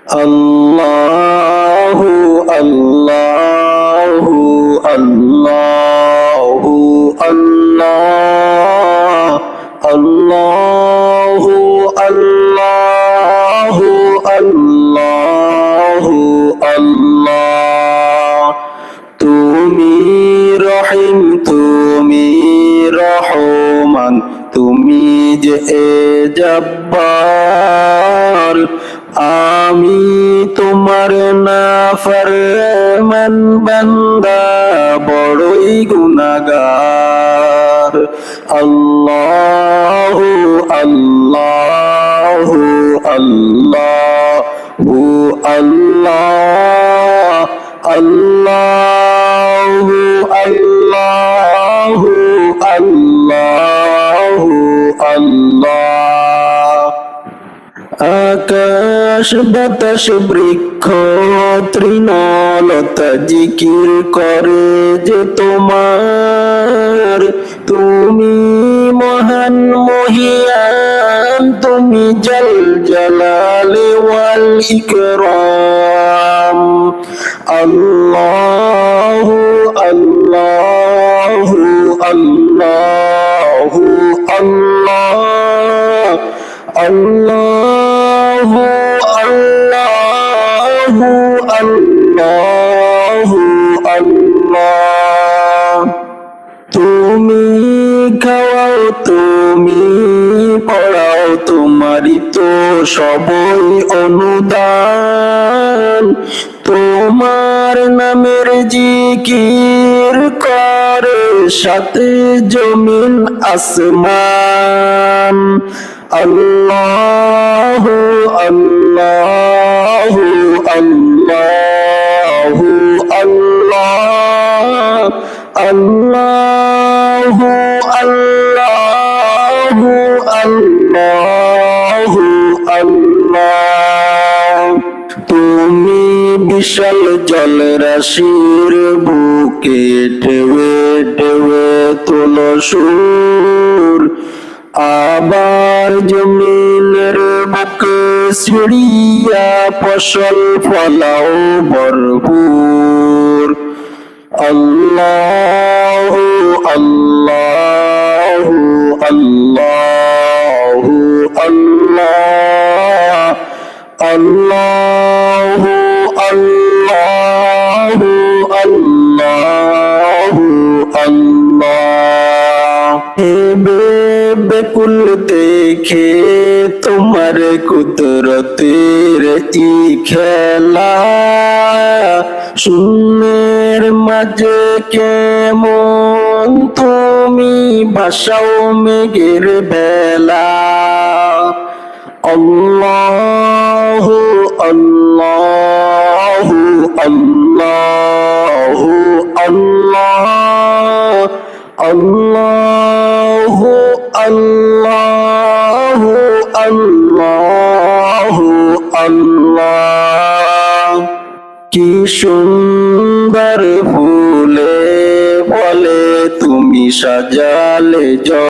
আল্লাহু আল্লাহু আল্লাহু আল্লাহ আল্লাহু আল্লাহু আল্লাহু আল্লাহ। তুমি রহিম, তুমি রহমান, তুমি যে জব্বার, আমি তোমার নাফরমান বান্দা, বড়ই গুনাহগার। আল্লাহু আল্লাহু আল্লাহু আল্লাহ আল্লাহু আল্লাহু আল্লাহু আল্লাহ। আকাশ বাতাস বৃক্ষ তৃণলতা জিকির করে যে তোমার, তুমি মহান মহিয়ান, তুমি জল জালালি ওয়াল ইকরাম। আল্লাহু আল্লাহু আল্লাহু আল্লাহ আল্লাহু আল্লাহু আল্লাহু আল্লাহ। তুমি খাওয়াও, তুমি পড়াও, তোমারই তো সবই অনুদান। তোমার নামের জিকির করে সাথে জমিন আসমান। আল্লাহু আল্লাহু আল্লাহু আল্লাহ আল্লাহু আল্লাহু আল্লাহু আল্লাহ। তুমি বিশাল জল রাশির বুকে ঢেউয়ে ঢেউয়ে তোলো সুর, আবার জমিনের বুকে সিঁড়িয়া ফসল ফলাও ভরপুর। আল্লাহু আল্লাহু আল্লাহু আল্লাহ আল্লাহু আল্লাহু আল্লাহু আল্লাহ। বেকুল দেখে তোমার কুদরতের ই খেলা, শূন্যের মাঝে কেমন তুমি ভাসাও মেঘের বেলা। আল্লাহু আল্লাহু আল্লাহু আল্লাহ আল্লাহু আল্লাহু আল্লাহু আল্লাহ। কি সুন্দর ফুলে বলে তুমি সাজালে